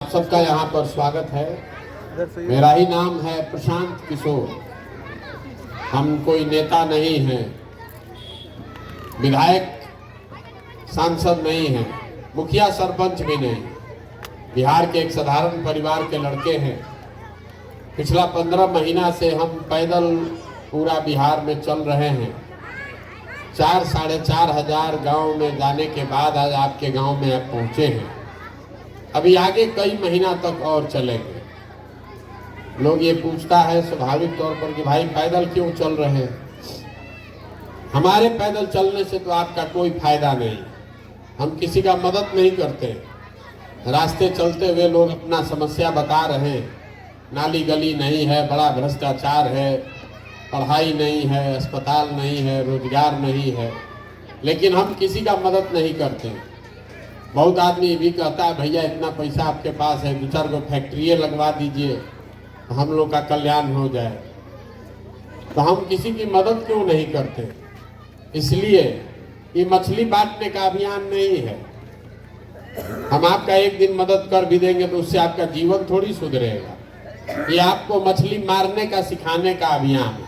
आप सबका यहाँ पर स्वागत है। मेरा ही नाम है प्रशांत किशोर। हम कोई नेता नहीं हैं, विधायक सांसद नहीं हैं, मुखिया सरपंच भी नहीं। बिहार के एक साधारण परिवार के लड़के हैं। पिछला 15 महीना से हम पैदल पूरा बिहार में चल रहे हैं। 4-4.5 हजार गांव में जाने के बाद आज आपके गांव में आप पहुंचे हैं। अभी आगे कई महीना तक और चलेंगे। लोग ये पूछता है स्वाभाविक तौर पर कि भाई पैदल क्यों चल रहे हैं। हमारे पैदल चलने से तो आपका कोई फायदा नहीं। हम किसी का मदद नहीं करते। रास्ते चलते हुए लोग अपना समस्या बता रहे हैं, नाली गली नहीं है, बड़ा भ्रष्टाचार है, पढ़ाई नहीं है, अस्पताल नहीं है, रोजगार नहीं है, लेकिन हम किसी का मदद नहीं करते। बहुत आदमी भी कहता है भैया इतना पैसा आपके पास है, 2-4 गो फैक्ट्री लगवा दीजिए तो हम लोग का कल्याण हो जाए। तो हम किसी की मदद क्यों नहीं करते? इसलिए ये मछली बांटने का अभियान नहीं है। हम आपका एक दिन मदद कर भी देंगे तो उससे आपका जीवन थोड़ी सुधरेगा। ये आपको मछली मारने का सिखाने का अभियान है।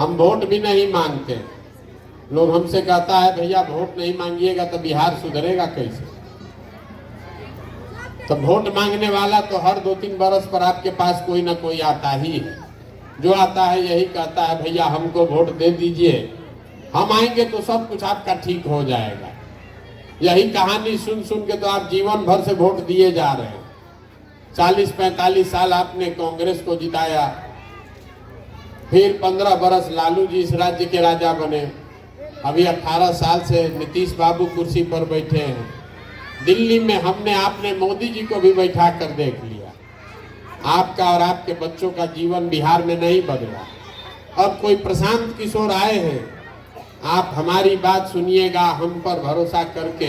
हम वोट भी नहीं मांगते। लोग हमसे कहता है भैया वोट नहीं मांगिएगा तो बिहार सुधरेगा कैसे? तो वोट मांगने वाला तो हर 2-3 बरस पर आपके पास कोई ना कोई आता ही है। जो आता है यही कहता है भैया हमको वोट दे दीजिए, हम आएंगे तो सब कुछ आपका ठीक हो जाएगा। यही कहानी सुन सुन के तो आप जीवन भर से वोट दिए जा रहे हैं। 40-45 साल आपने कांग्रेस को जिताया, फिर 15 बरस लालू जी इस राज्य के राजा बने। अभी 18 साल से नीतीश बाबू कुर्सी पर बैठे हैं। दिल्ली में हमने आपने मोदी जी को भी बैठा कर देख लिया। आपका और आपके बच्चों का जीवन बिहार में नहीं बदला। अब कोई प्रशांत किशोर आए हैं, आप हमारी बात सुनिएगा, हम पर भरोसा करके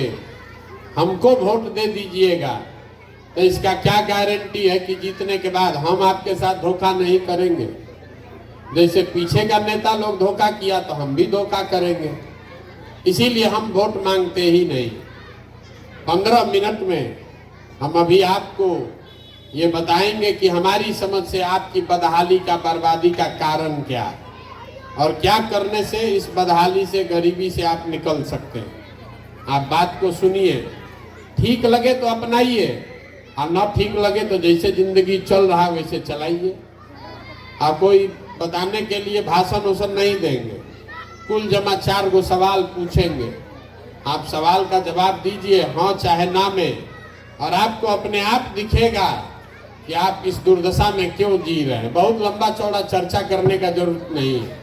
हमको वोट दे दीजिएगा। तो इसका क्या गारंटी है कि जीतने के बाद हम आपके साथ धोखा नहीं करेंगे? जैसे पीछे का नेता लोग धोखा किया तो हम भी धोखा करेंगे। इसीलिए हम वोट मांगते ही नहीं। 15 मिनट में हम अभी आपको ये बताएंगे कि हमारी समझ से आपकी बदहाली का, बर्बादी का कारण क्या है और क्या करने से इस बदहाली से, गरीबी से आप निकल सकते हैं। आप बात को सुनिए, ठीक लगे तो अपनाइए और न ठीक लगे तो जैसे जिंदगी चल रहा है वैसे चलाइए। आप कोई बताने के लिए भाषण उसन नहीं देंगे। कुल जमा 4 गो सवाल पूछेंगे, आप सवाल का जवाब दीजिए हाँ चाहे ना में, और आपको अपने आप दिखेगा कि आप इस दुर्दशा में क्यों जी रहे हैं। बहुत लंबा चौड़ा चर्चा करने का जरूरत नहीं है।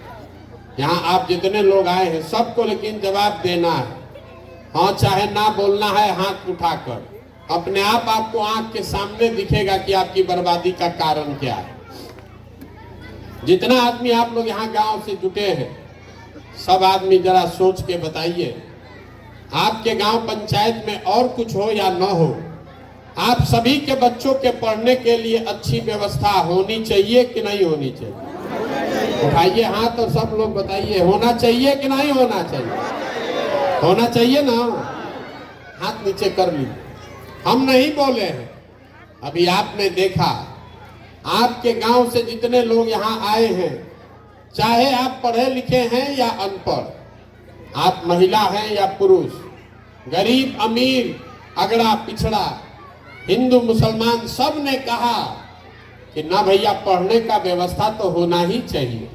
यहाँ आप जितने लोग आए हैं सबको लेकिन जवाब देना है, हाँ चाहे ना बोलना है हाथ उठाकर। अपने आप आपको आंख के सामने दिखेगा कि आपकी बर्बादी का कारण क्या है। जितना आदमी आप लोग यहाँ गांव से जुटे हैं, सब आदमी जरा सोच के बताइए, आपके गांव पंचायत में और कुछ हो या न हो, आप सभी के बच्चों के पढ़ने के लिए अच्छी व्यवस्था होनी चाहिए कि नहीं होनी चाहिए? उठाइए हाथ और सब लोग बताइए, होना चाहिए कि नहीं होना चाहिए? होना चाहिए ना? हाथ नीचे कर लीजिए। हम नहीं बोले हैं। अभी आपने देखा, आपके गांव से जितने लोग यहाँ आए हैं, चाहे आप पढ़े लिखे हैं या अनपढ़, आप महिला हैं या पुरुष, गरीब अमीर, अगड़ा पिछड़ा, हिंदू मुसलमान, सब ने कहा कि ना भैया पढ़ने का व्यवस्था तो होना ही चाहिए।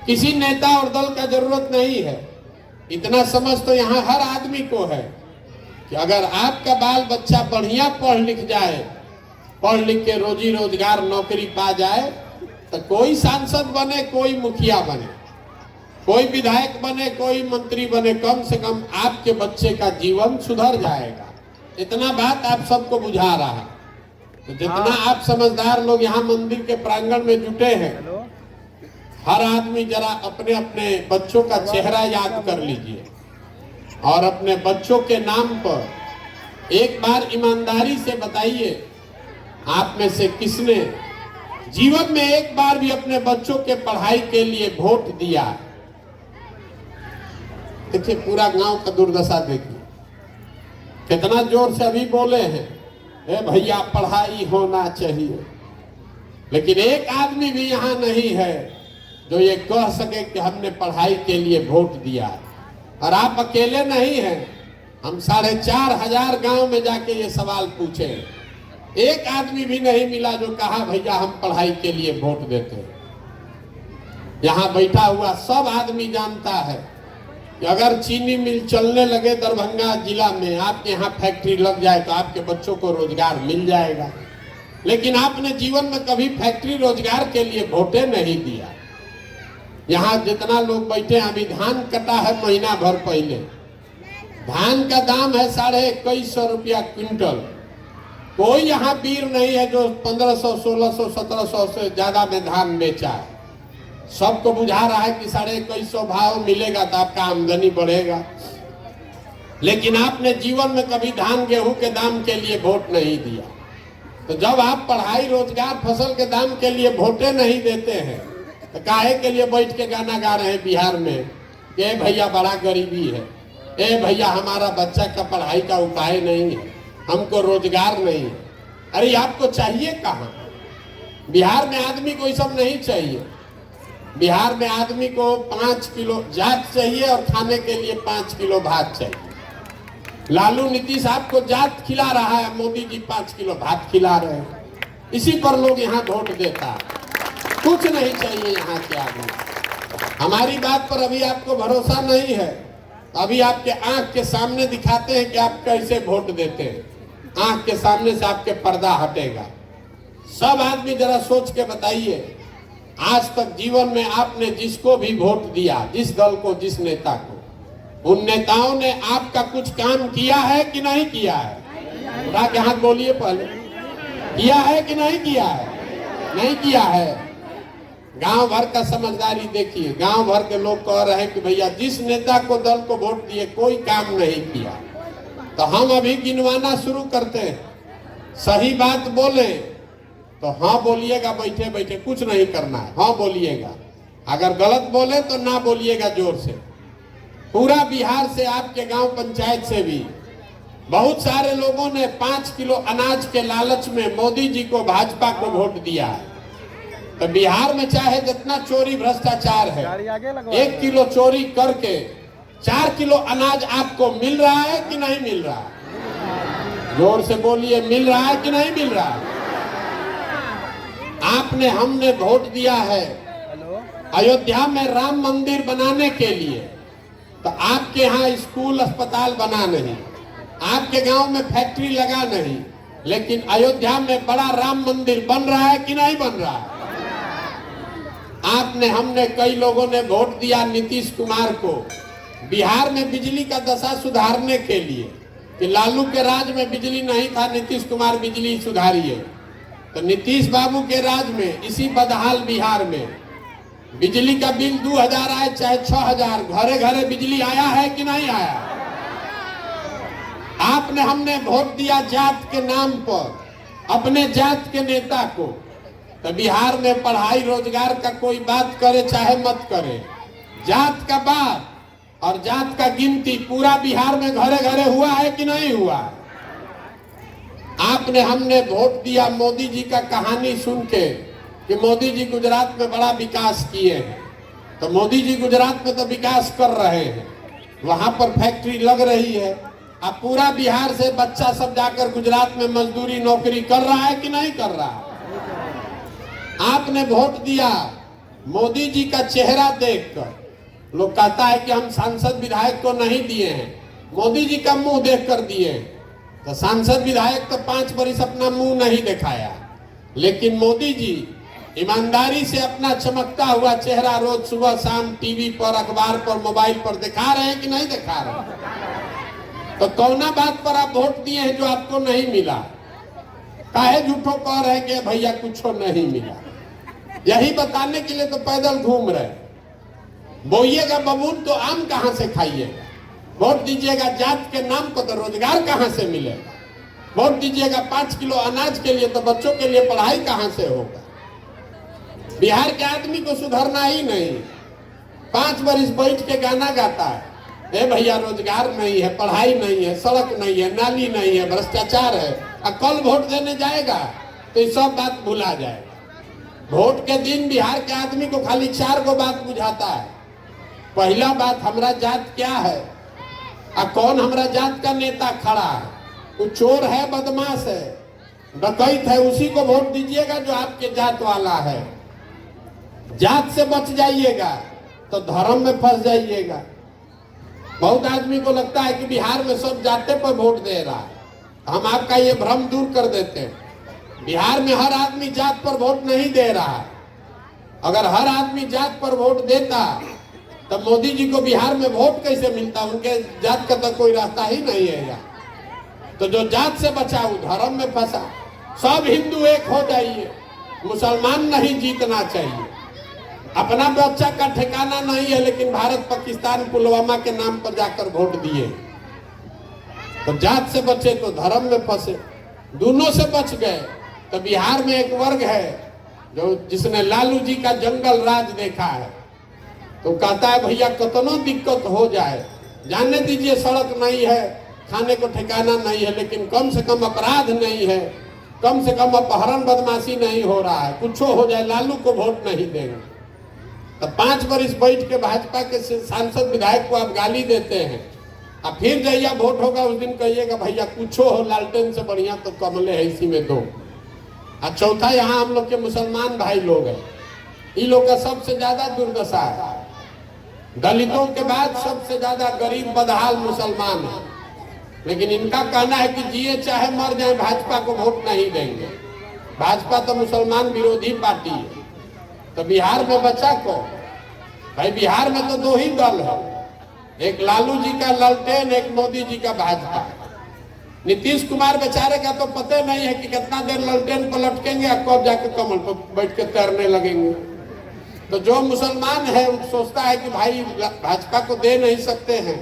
किसी नेता और दल का जरूरत नहीं है। इतना समझ तो यहाँ हर आदमी को है कि अगर आपका बाल बच्चा बढ़िया पढ़ लिख जाए, पढ़ लिख के रोजी रोजगार नौकरी पा जाए, तो कोई सांसद बने, कोई मुखिया बने, कोई विधायक बने, कोई मंत्री बने, कम से कम आपके बच्चे का जीवन सुधर जाएगा। इतना बात आप सबको बुझा रहा है। तो जितना आप समझदार लोग यहाँ मंदिर के प्रांगण में जुटे हैं, हर आदमी जरा अपने अपने बच्चों का चेहरा याद कर लीजिए और अपने बच्चों के नाम पर एक बार ईमानदारी से बताइए, आप में से किसने जीवन में एक बार भी अपने बच्चों के पढ़ाई के लिए वोट दिया? देखिए पूरा गांव का दुर्दशा देखिए, कितना जोर से अभी बोले हैं। ए भैया पढ़ाई होना चाहिए, लेकिन एक आदमी भी यहाँ नहीं है जो ये कह सके कि हमने पढ़ाई के लिए वोट दिया। और आप अकेले नहीं हैं, हम 4,500 गांव में जाके ये सवाल पूछे, एक आदमी भी नहीं मिला जो कहा भैया हम पढ़ाई के लिए वोट देते हैं। यहाँ बैठा हुआ सब आदमी जानता है कि अगर चीनी मिल चलने लगे दरभंगा जिला में, आपके यहाँ फैक्ट्री लग जाए तो आपके बच्चों को रोजगार मिल जाएगा। लेकिन आपने जीवन में कभी फैक्ट्री रोजगार के लिए वोटे नहीं दिया। यहाँ जितना लोग बैठे हैं, अभी धान कटा है महीना भर पहले, धान का दाम है 2150 रुपया क्विंटल। कोई यहाँ वीर नहीं है जो 1500, 1600, 1700 से ज्यादा में धान बेचा है। सबको बुझा रहा है कि 2150 भाव मिलेगा तो आपका आमदनी बढ़ेगा। लेकिन आपने जीवन में कभी धान गेहूं के दाम के लिए वोट नहीं दिया। तो जब आप पढ़ाई रोजगार फसल के दाम के लिए वोटे नहीं देते हैं तो काहे के लिए बैठ के गाना गा रहे हैं बिहार में कि ए भैया बड़ा गरीबी है, ए भैया हमारा बच्चा का पढ़ाई का उपाय नहीं है, हमको रोजगार नहीं है। अरे आपको चाहिए कहाँ? बिहार में आदमी को ये सब नहीं चाहिए। बिहार में आदमी को 5 किलो जात चाहिए और खाने के लिए 5 किलो भात चाहिए। लालू नीतीश आपको जात खिला रहा है, मोदी जी 5 किलो भात खिला रहे हैं। इसी पर लोग यहाँ वोट देता है, कुछ नहीं चाहिए यहाँ के आदमी। हमारी बात पर अभी आपको भरोसा नहीं है, अभी आपके आंख के सामने दिखाते हैं कि आप कैसे वोट देते हैं। आंख के सामने से आपके पर्दा हटेगा। सब आदमी जरा सोच के बताइए, आज तक जीवन में आपने जिसको भी वोट दिया, जिस दल को, जिस नेता को, उन नेताओं ने आपका कुछ काम किया है कि नहीं किया है? उठा के हाथ बोलिए पहले, किया है कि नहीं किया है? नहीं किया है। गांव भर का समझदारी देखिए, गांव भर के लोग कह रहे हैं कि भैया जिस नेता को, दल को वोट दिए कोई काम नहीं किया। तो हम अभी गिनवाना शुरू करते हैं। सही बात बोले तो हाँ बोलिएगा, बैठे बैठे कुछ नहीं करना है, हाँ बोलिएगा। अगर गलत बोले तो ना बोलिएगा जोर से। पूरा बिहार से, आपके गांव पंचायत से भी बहुत सारे लोगों ने 5 किलो अनाज के लालच में मोदी जी को, भाजपा को वोट दिया है। तो बिहार में चाहे जितना चोरी भ्रष्टाचार है, 1 किलो चोरी करके 4 किलो अनाज आपको मिल रहा है कि नहीं मिल रहा है? जोर से बोलिए, मिल रहा है कि नहीं मिल रहा है? आपने, हमने वोट दिया है अयोध्या में राम मंदिर बनाने के लिए, तो आपके यहाँ स्कूल अस्पताल बना नहीं, आपके गांव में फैक्ट्री लगा नहीं, लेकिन अयोध्या में बड़ा राम मंदिर बन रहा है कि नहीं बन रहा है? आपने, हमने, कई लोगों ने वोट दिया नीतीश कुमार को बिहार में बिजली का दशा सुधारने के लिए, कि लालू के राज में बिजली नहीं था, नीतीश कुमार बिजली सुधारिए। तो नीतीश बाबू के राज में, इसी बदहाल बिहार में बिजली का बिल 2000 आए चाहे 6000, घरे घरे बिजली आया है कि नहीं आया? आपने, हमने वोट दिया जात के नाम पर, अपने जात के नेता को। तो बिहार में पढ़ाई रोजगार का कोई बात करे चाहे मत करे, जात का बात और जात का गिनती पूरा बिहार में घरे घरे हुआ है कि नहीं हुआ? आपने, हमने वोट दिया मोदी जी का कहानी सुन के कि मोदी जी गुजरात में बड़ा विकास किए हैं। तो मोदी जी गुजरात में तो विकास कर रहे हैं, वहां पर फैक्ट्री लग रही है। अब पूरा बिहार से बच्चा सब जाकर गुजरात में मजदूरी नौकरी कर रहा है कि नहीं कर रहा है? आपने वोट दिया मोदी जी का चेहरा देखकर। लोग कहता है कि हम सांसद विधायक को नहीं दिए हैं, मोदी जी का मुंह देखकर दिए। तो सांसद विधायक तो 5 बरिस अपना मुंह नहीं दिखाया, लेकिन मोदी जी ईमानदारी से अपना चमकता हुआ चेहरा रोज सुबह शाम टीवी पर, अखबार पर, मोबाइल पर दिखा रहे हैं कि नहीं दिखा रहे? तो कौना बात पर आप वोट दिए हैं जो आपको नहीं मिला? काहे झूठो कह रहे हैं कि भैया कुछ नहीं मिला? यही बताने के लिए तो पैदल घूम रहे। बोइएगा बबूल तो आम कहां से खाइएगा? वोट दीजिएगा जात के नाम को तो रोजगार कहां से मिलेगा? वोट दीजिएगा 5 किलो अनाज के लिए तो बच्चों के लिए पढ़ाई कहां से होगा? बिहार के आदमी को सुधरना ही नहीं, 5 बरिस बैठ के गाना गाता है, ए भैया रोजगार नहीं है, पढ़ाई नहीं है, सड़क नहीं है, नाली नहीं है, भ्रष्टाचार है। और कल वोट देने जाएगा तो ये सब बात भुला जाएगा। वोट के दिन बिहार के आदमी को खाली 4 गो बात बुझाता है। पहला बात, हमारा जात क्या है और कौन हमारा जात का नेता खड़ा है। वो चोर है, बदमाश है, डकैत है, उसी को वोट दीजिएगा जो आपके जात वाला है। जात से बच जाइएगा तो धर्म में फंस जाइएगा। बहुत आदमी को लगता है कि बिहार में सब जाते पर वोट दे रहा है। हम आपका ये भ्रम दूर कर देते हैं। बिहार में हर आदमी जात पर वोट नहीं दे रहा है। अगर हर आदमी जात पर वोट देता तो मोदी जी को बिहार में वोट कैसे मिलता? उनके जात का तो कोई रास्ता ही नहीं है। तो जो जात से बचा वो धर्म में फंसा। सब हिंदू एक हो जाइए, मुसलमान नहीं जीतना चाहिए। अपना बच्चा का ठिकाना नहीं है, लेकिन भारत पाकिस्तान पुलवामा के नाम पर जाकर वोट दिए। तो जात से बचे तो धर्म में फंसे, दोनों से बच गए। तो बिहार में एक वर्ग है जो जिसने लालू जी का जंगल राज देखा है, तो कहता है भैया कितनो दिक्कत हो जाए, जानने दीजिए सड़क नहीं है, खाने को ठिकाना नहीं है, लेकिन कम से कम अपराध नहीं है, कम से कम अपहरण बदमाशी नहीं हो रहा है, कुछ हो जाए लालू को वोट नहीं देंगे। तो 5 वर्ष बैठ के भाजपा के सांसद विधायक को आप गाली देते हैं, और फिर जहिया वोट होगा उस दिन कहिएगा भैया कुछ हो, लालटेन से बढ़िया तो कमले है, इसी में दो। और चौथा, यहाँ हम लोग के मुसलमान भाई लोग हैं, इन लोग का सबसे ज्यादा दुर्दशा है। दलितों के बाद सबसे ज्यादा गरीब बदहाल मुसलमान है। लेकिन इनका कहना है कि जिए चाहे मर जाए भाजपा को वोट नहीं देंगे। भाजपा तो मुसलमान विरोधी पार्टी है। तो बिहार में बचा को भाई, बिहार में तो 2 ही दल है, एक लालू जी का लालटेन, एक मोदी जी का भाजपा। नीतीश कुमार बेचारे का तो पता नहीं है कि कितना देर लालटेन पर लटकेंगे और कब जाके कमल पर बैठ के तैरने लगेंगे। तो जो मुसलमान है वो सोचता है कि भाई भाजपा को दे नहीं सकते हैं,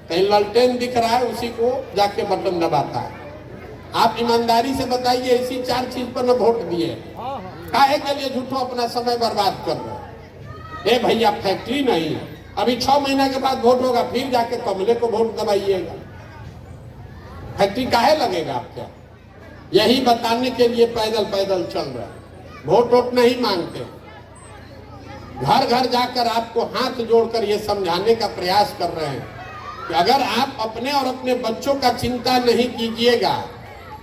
कहीं लालटेन दिख रहा है उसी को जाके बटन दबाता है। आप ईमानदारी से बताइए, इसी 4 चीज पर न वोट दिए, काहे के लिए झूठो अपना समय बर्बाद कर रहे? ए भैया फैक्ट्री नहीं है, अभी 6 महीना के बाद वोट होगा, फिर जाके कमले को वोट दबाइएगा। फैक्ट्री काहे लगेगा आपका? यही बताने के लिए पैदल पैदल चल रहा है। वोट नहीं मांगते, घर घर जाकर आपको हाथ जोड़कर ये समझाने का प्रयास कर रहे हैं कि अगर आप अपने और अपने बच्चों का चिंता नहीं कीजिएगा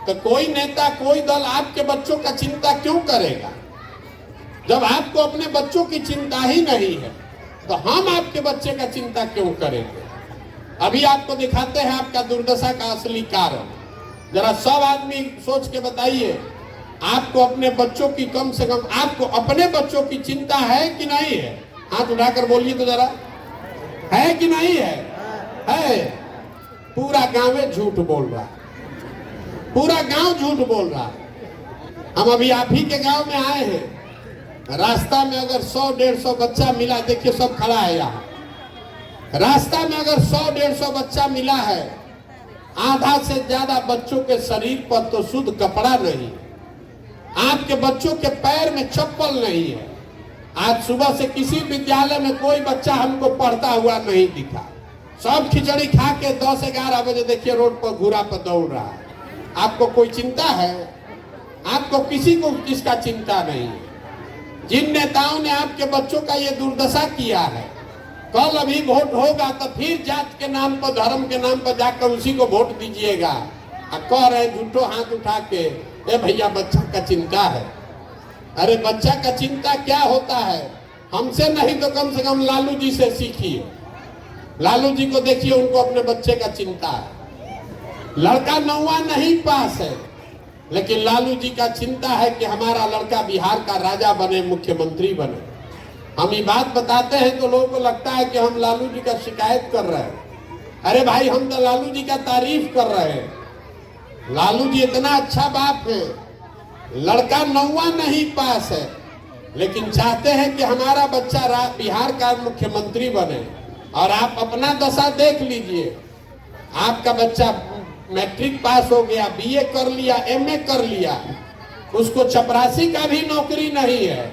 तो कोई नेता, कोई दल आपके बच्चों का चिंता क्यों करेगा? जब आपको अपने बच्चों की चिंता ही नहीं है तो हम आपके बच्चे का चिंता क्यों करेंगे? अभी आपको दिखाते हैं आपका दुर्दशा का असली कारण। जरा सब आदमी सोच के बताइए, आपको अपने बच्चों की, कम से कम आपको अपने बच्चों की चिंता है कि नहीं है? हाथ उठाकर बोलिए तो जरा, है कि नहीं है? है। पूरा गांव झूठ बोल रहा है, पूरा गांव झूठ बोल रहा है। हम अभी आप ही के गांव में आए हैं, रास्ता में अगर 100-150 बच्चा मिला, देखिए सब खड़ा है यहाँ, रास्ता में अगर 100-150 बच्चा मिला है, आधा से ज्यादा बच्चों के शरीर पर तो शुद्ध कपड़ा नहीं, आपके बच्चों के पैर में चप्पल नहीं है। आज सुबह से किसी विद्यालय में कोई बच्चा हमको पढ़ता हुआ नहीं दिखा। सब खिचड़ी खा के 10-11 बजे देखिए रोड पर घूरा पर दौड़ रहा है। आपको कोई चिंता है? आपको किसी को इसका चिंता नहीं है। जिन नेताओं ने आपके बच्चों का ये दुर्दशा किया है, कल अभी वोट होगा तो फिर जात के नाम पर, धर्म के नाम पर जाकर उसी को वोट दीजिएगा। अब कह रहे झूठो हाथ उठा के, ए भैया बच्चा का चिंता है। अरे बच्चा का चिंता क्या होता है? हमसे नहीं तो कम से कम लालू जी से सीखिए। लालू जी को देखिए, उनको अपने बच्चे का चिंता है। लड़का 9वां नहीं पास है, लेकिन लालू जी का चिंता है कि हमारा लड़का बिहार का राजा बने, मुख्यमंत्री बने। हम ये बात बताते हैं तो लोगों को लगता है कि हम लालू जी का शिकायत कर रहे हैं। अरे भाई, हम तो लालू जी का तारीफ कर रहे हैं। लालू जी इतना अच्छा बाप है, लड़का 9वां नहीं पास है, लेकिन चाहते हैं कि हमारा बच्चा बिहार का मुख्यमंत्री बने। और आप अपना दशा देख लीजिए, आपका बच्चा मैट्रिक पास हो गया, बीए कर लिया, एमए कर लिया, उसको चपरासी का भी नौकरी नहीं है,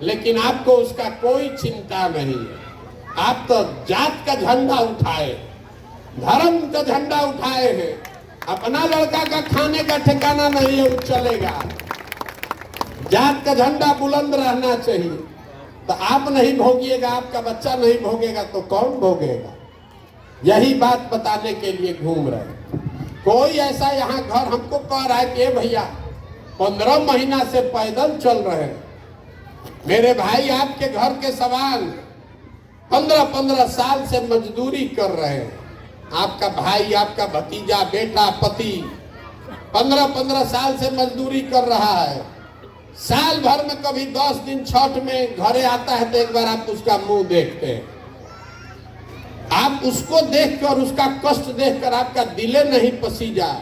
लेकिन आपको उसका कोई चिंता नहीं है। आप तो जात का झंडा उठाए, धर्म का झंडा उठाए हैं, अपना लड़का का खाने का ठिकाना नहीं है, वो चलेगा। जात का झंडा बुलंद रहना चाहिए। तो आप नहीं भोगिएगा, आपका बच्चा नहीं भोगेगा तो कौन भोगेगा? यही बात बताने के लिए घूम रहे। कोई ऐसा यहाँ घर हमको कह रहा है कि भैया 15 महीना से पैदल चल रहे हैं। मेरे भाई आपके घर के सवाल 15-15 साल से मजदूरी कर रहे हैं। आपका भाई, आपका भतीजा, बेटा, पति 15-15 साल से मजदूरी कर रहा है। साल भर में कभी 10 दिन छठ में घरे आता है तो एक बार आप उसका मुंह देखते हैं। आप उसको देखकर, उसका कष्ट देखकर आपका दिले नहीं पसीजा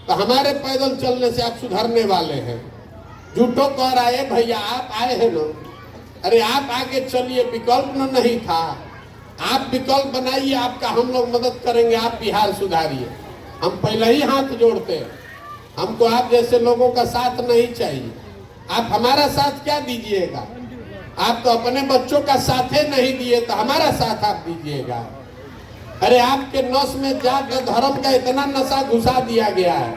तो हमारे पैदल चलने से आप सुधरने वाले हैं। झूठो कह रहा है भैया आप आए हैं ना, अरे आप आगे चलिए, विकल्प नहीं था। आप विकल्प बनाइए, आपका हम लोग मदद करेंगे, आप बिहार सुधारिए। हम पहले ही हाथ जोड़ते हैं। हमको आप जैसे लोगों का साथ नहीं चाहिए। आप हमारा साथ क्या दीजिएगा? आप तो अपने बच्चों का साथ ही नहीं दिए तो हमारा साथ आप दीजिएगा। अरे आपके नस में जात धर्म का इतना नशा घुसा दिया गया है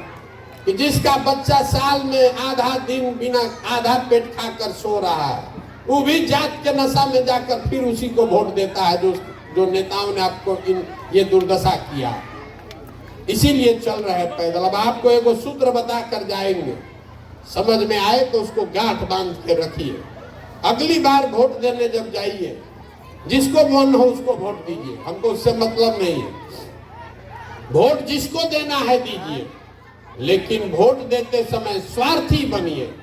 कि जिसका बच्चा साल में आधा दिन बिना आधा पेट खाकर सो रहा है, वो भी जात के नशा में जाकर फिर उसी को वोट देता है जो नेताओं ने आपको ये दुर्दशा किया। इसीलिए चल रहे पैदल। अब आपको एगो सूत्र बता कर जाएंगे, समझ में आए तो उसको गांठ बांध के रखिए। अगली बार वोट देने जब जाइए, जिसको मन हो उसको वोट दीजिए, हमको उससे मतलब नहीं है। वोट जिसको देना है दीजिए, लेकिन वोट देते समय स्वार्थी बनिए।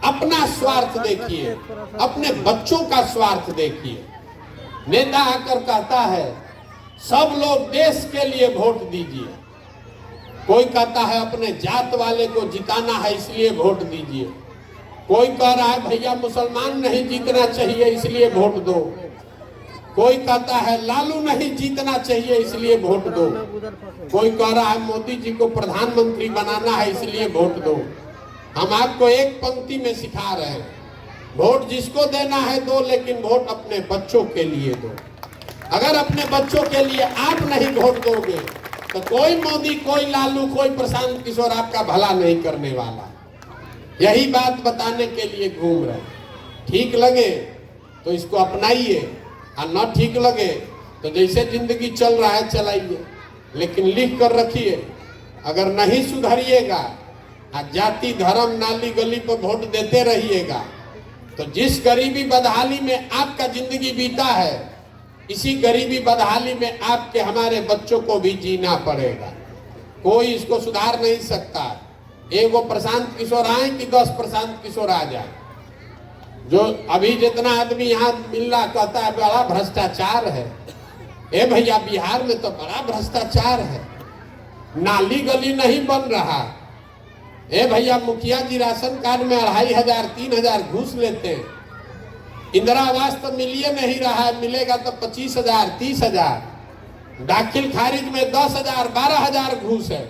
अपना स्वार्थ देखिए, अपने बच्चों का स्वार्थ देखिए। नेता आकर कहता है सब लोग देश के लिए वोट दीजिए, कोई कहता है अपने जात वाले को जिताना है इसलिए वोट दीजिए, कोई कह रहा है भैया मुसलमान नहीं जीतना चाहिए इसलिए वोट दो, कोई कहता है लालू नहीं जीतना चाहिए इसलिए वोट दो, कोई कह रहा है मोदी जी को प्रधानमंत्री बनाना है इसलिए वोट दो। हम आपको एक पंक्ति में सिखा रहे हैं, वोट जिसको देना है दो, लेकिन वोट अपने बच्चों के लिए दो। अगर अपने बच्चों के लिए आप नहीं वोट दोगे तो कोई मोदी, कोई लालू, कोई प्रशांत किशोर आपका भला नहीं करने वाला। यही बात बताने के लिए घूम रहे। ठीक लगे तो इसको अपनाइए, और न ठीक लगे तो जैसे जिंदगी चल रहा है चलाइए, लेकिन लिख कर रखिए, अगर नहीं सुधरिएगा, जाति धर्म नाली गली पर वोट देते रहिएगा तो जिस गरीबी बदहाली में आपका जिंदगी बीता है, इसी गरीबी बदहाली में आपके हमारे बच्चों को भी जीना पड़ेगा। कोई इसको सुधार नहीं सकता। एगो प्रशांत किशोर आए कि 10 प्रशांत किशोर आ जाए। जो अभी जितना आदमी यहाँ मिल रहा कहता है बड़ा भ्रष्टाचार है। ए भैया बिहार में तो बड़ा भ्रष्टाचार है, नाली गली नहीं बन रहा। ए भैया मुखिया जी राशन कार्ड में 2500 3000 घूस लेते हैं। इंदिरा आवास तो मिलिए नहीं रहा है, मिलेगा तो 25,000 30,000। दाखिल खारिज में 10,000 12,000 घूस है।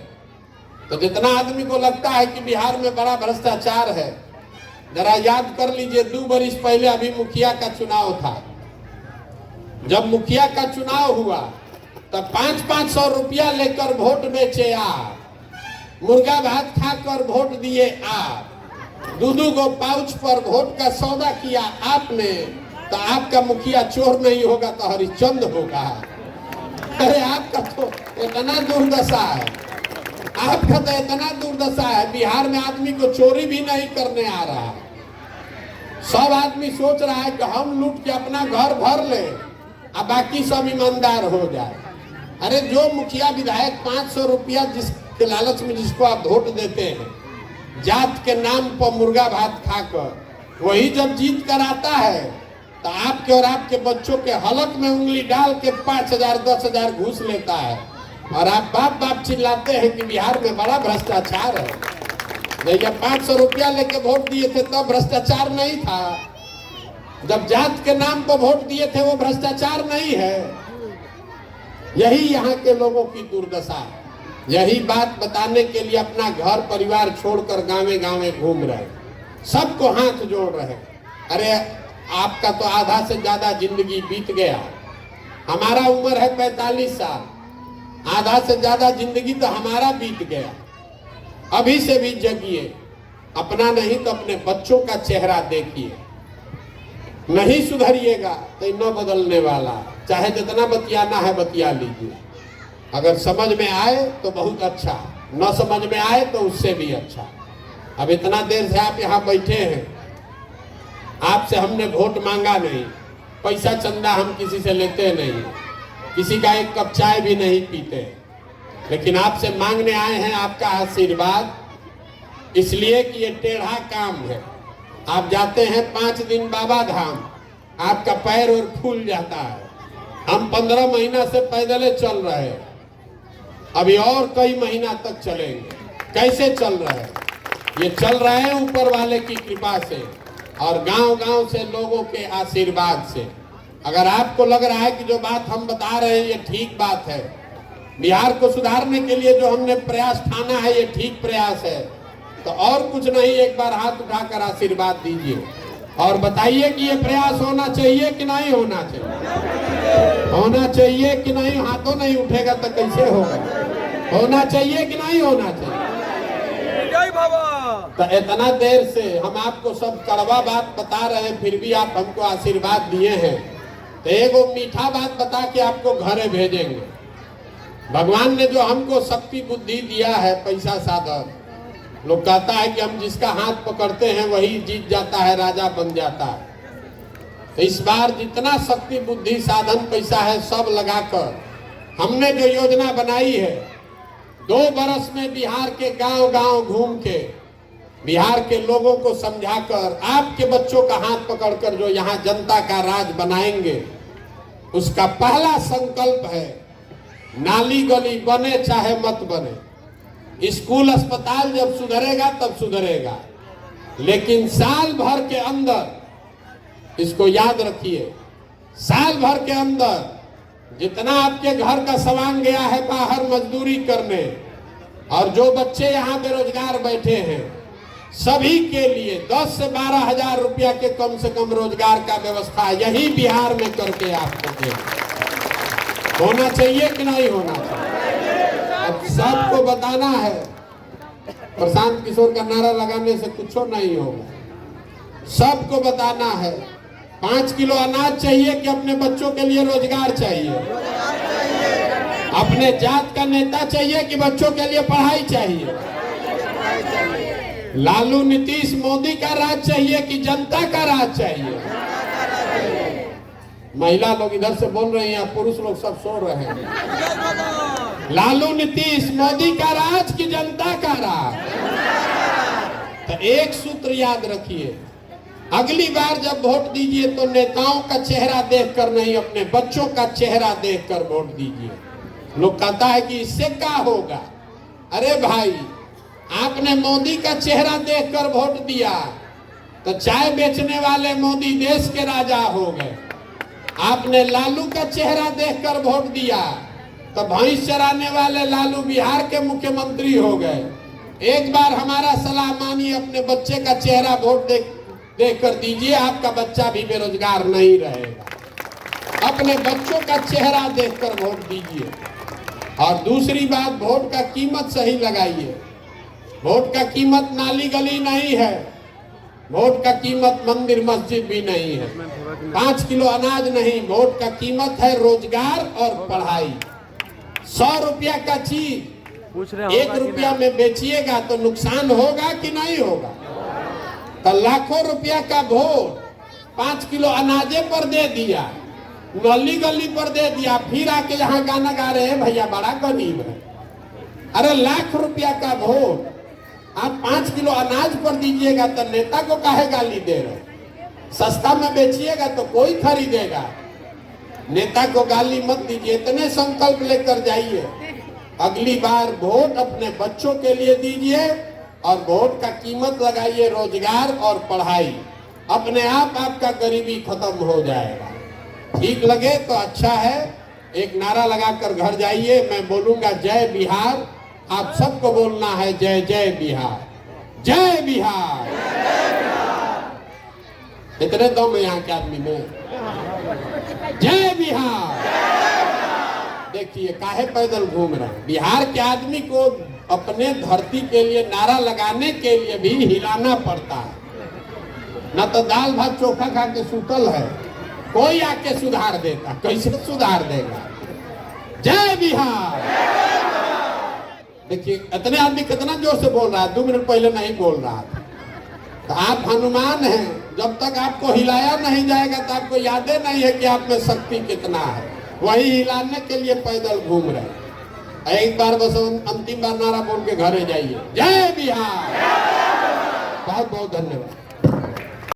तो जितना आदमी को लगता है कि बिहार में बड़ा भ्रष्टाचार है, जरा याद कर लीजिए 2 बरिस पहले अभी मुखिया का चुनाव था। जब मुखिया का चुनाव हुआ तब 500-500 रुपया लेकर वोट बेचे आप, मुर्गा भात खाकर वोट दिए आप, 2-2 गो पाउच पर वोट का सौदा किया आपने। तो आपका मुखिया चोर नहीं होगा तो हरिश्चंद्र होगा। अरे आपका तो इतना दुर्दशा है, आपका तो इतना दुर्दशा है, बिहार में आदमी को चोरी भी नहीं करने आ रहा है। सब आदमी सोच रहा है कि हम लूट के अपना घर भर ले और बाकी सब ईमानदार हो जाए। अरे जो मुखिया विधायक 500 रुपया जिसके लालच में जिसको आप वोट देते हैं, जात के नाम पर मुर्गा भात खाकर, वही जब जीत कर आता है तो आपके और आपके बच्चों के हलक में उंगली डाल के 5,000 10,000 घूस लेता है। और आप बाप बाप चिल्लाते हैं कि बिहार में बड़ा भ्रष्टाचार है। भैया 500 रुपया लेके वोट दिए थे तब भ्रष्टाचार नहीं था, जब जात के नाम पर वोट दिए थे वो भ्रष्टाचार नहीं है। यही यहाँ के लोगों की दुर्दशा है। यही बात बताने के लिए अपना घर परिवार छोड़कर गांवे गांवे घूम रहे, सबको हाथ जोड़ रहे। अरे आपका तो आधा से ज्यादा जिंदगी बीत गया, हमारा उम्र है 45 साल, आधा से ज्यादा जिंदगी तो हमारा बीत गया। अभी से भी जगिए, अपना नहीं तो अपने बच्चों का चेहरा देखिए। नहीं सुधरिएगा तो न बदलने वाला, चाहे जितना बतियाना है बतिया लीजिए। अगर समझ में आए तो बहुत अच्छा, न समझ में आए तो उससे भी अच्छा। अब इतना देर से आप यहाँ बैठे हैं, आपसे हमने वोट मांगा नहीं, पैसा चंदा हम किसी से लेते नहीं, किसी का एक कप चाय भी नहीं पीते, लेकिन आपसे मांगने आए हैं आपका आशीर्वाद, इसलिए कि ये टेढ़ा काम है। आप जाते हैं 5 दिन बाबा धाम, आपका पैर और फूल जाता है। हम 15 महीना से पैदल चल रहे हैं, अभी और कई महीना तक चलेंगे। कैसे चल रहे हैं? ये चल रहे हैं ऊपर वाले की कृपा से और गांव-गांव से लोगों के आशीर्वाद से। अगर आपको लग रहा है कि जो बात हम बता रहे हैं ये ठीक बात है, बिहार को सुधारने के लिए जो हमने प्रयास ठाना है ये ठीक प्रयास है, तो और कुछ नहीं, एक बार हाथ उठाकर आशीर्वाद दीजिए और बताइए कि ये प्रयास होना चाहिए कि नहीं होना चाहिए। होना चाहिए कि नहीं? हाथों नहीं उठेगा तो कैसे होगा? होना चाहिए कि नहीं होना चाहिए? तो इतना देर से हम आपको सब कड़वा बात बता रहे हैं, फिर भी आप हमको आशीर्वाद दिए हैं, तो एगो मीठा बात बता के आपको घरे भेजेंगे। भगवान ने जो हमको शक्ति बुद्धि दिया है, पैसा साधन, लोग कहता है कि हम जिसका हाथ पकड़ते हैं वही जीत जाता है, राजा बन जाता है। तो इस बार जितना शक्ति बुद्धि साधन पैसा है सब लगाकर हमने जो योजना बनाई है, 2 बरस में बिहार के गांव-गांव घूम के बिहार के लोगों को समझाकर, आपके बच्चों का हाथ पकड़कर जो यहाँ जनता का राज बनाएंगे, उसका पहला संकल्प है नाली गली बने चाहे मत बने, स्कूल अस्पताल जब सुधरेगा तब सुधरेगा, लेकिन साल भर के अंदर, इसको याद रखिए, साल भर के अंदर जितना आपके घर का सामान गया है बाहर मजदूरी करने, और जो बच्चे यहाँ बेरोजगार बैठे हैं, सभी के लिए 10 से 12 हजार रुपया के कम से कम रोजगार का व्यवस्था यही बिहार में करके आपको देंगे। होना चाहिए कि नहीं होना चाहिए? अब सबको बताना है, प्रशांत किशोर का नारा लगाने से कुछ नहीं होगा। सबको बताना है 5 किलो अनाज चाहिए कि अपने बच्चों के लिए रोजगार चाहिए, अपने जात का नेता चाहिए कि बच्चों के लिए पढ़ाई चाहिए, लालू नीतीश मोदी का राज चाहिए कि जनता का राज चाहिए। महिला लोग इधर से बोल रही हैं, पुरुष लोग सब सो रहे हैं। लालू नीतीश मोदी का राज कि जनता का राज? तो एक सूत्र याद रखिए, अगली बार जब वोट दीजिए तो नेताओं का चेहरा देखकर नहीं, अपने बच्चों का चेहरा देखकर वोट दीजिए। लोग कहता है कि इससे क्या होगा? अरे भाई, आपने मोदी का चेहरा देखकर वोट दिया तो चाय बेचने वाले मोदी देश के राजा हो गए। आपने लालू का चेहरा देखकर वोट दिया तो भैंस चराने वाले लालू बिहार के मुख्यमंत्री हो गए। एक बार हमारा सलाह मानिए, अपने बच्चे का चेहरा वोट देख कर दीजिए, आपका बच्चा भी बेरोजगार नहीं रहेगा। अपने बच्चों का चेहरा देखकर वोट दीजिए। और दूसरी बात, वोट का कीमत सही लगाइए। वोट का कीमत नाली गली नहीं है, वोट का कीमत मंदिर मस्जिद भी नहीं है, 5 किलो अनाज नहीं, वोट का कीमत है रोजगार और पढ़ाई। 100 रुपया का चीज 1 रुपया में बेचिएगा तो नुकसान होगा कि नहीं होगा? तो लाखों रुपया का वोट 5 किलो अनाजे पर दे दिया, गली गली पर दे दिया, फिर आके यहाँ गाना गा रहे हैं भैया बड़ा गरीब है। अरे लाख रुपया का वोट आप 5 किलो अनाज पर दीजिएगा तो नेता को काहे गाली दे रहे? सस्ता में बेचिएगा तो कोई खरीदेगा। नेता को गाली मत दीजिए, इतने संकल्प लेकर जाइए। अगली बार वोट अपने बच्चों के लिए दीजिए और वोट का कीमत लगाइए रोजगार और पढ़ाई। अपने आप आपका गरीबी खत्म हो जाएगा। ठीक लगे तो अच्छा है, एक नारा लगाकर घर जाइए। मैं बोलूंगा जय बिहार, आप सबको बोलना है जय जय बिहार, जय बिहार। इतने दम है यहाँ के आदमी में, जय बिहार। देखिए काहे पैदल घूम रहे हैं। बिहार के आदमी को अपने धरती के लिए नारा लगाने के लिए भी हिलाना पड़ता है। न तो दाल भात चोखा खा के सुतल है, कोई आके सुधार देता, कैसे सुधार देगा। जय बिहार। देखिए इतने आदमी कितना जोर से बोल रहा है, 2 मिनट पहले नहीं बोल रहा था। तो आप हनुमान हैं, जब तक आपको हिलाया नहीं जाएगा तो आपको यादें नहीं है कि आप में शक्ति कितना है। वही हिलाने के लिए पैदल घूम रहे हैं। एक बार बस अंतिम बार नारा बोल के घरे जाइए। जय बिहार। बहुत बहुत धन्यवाद।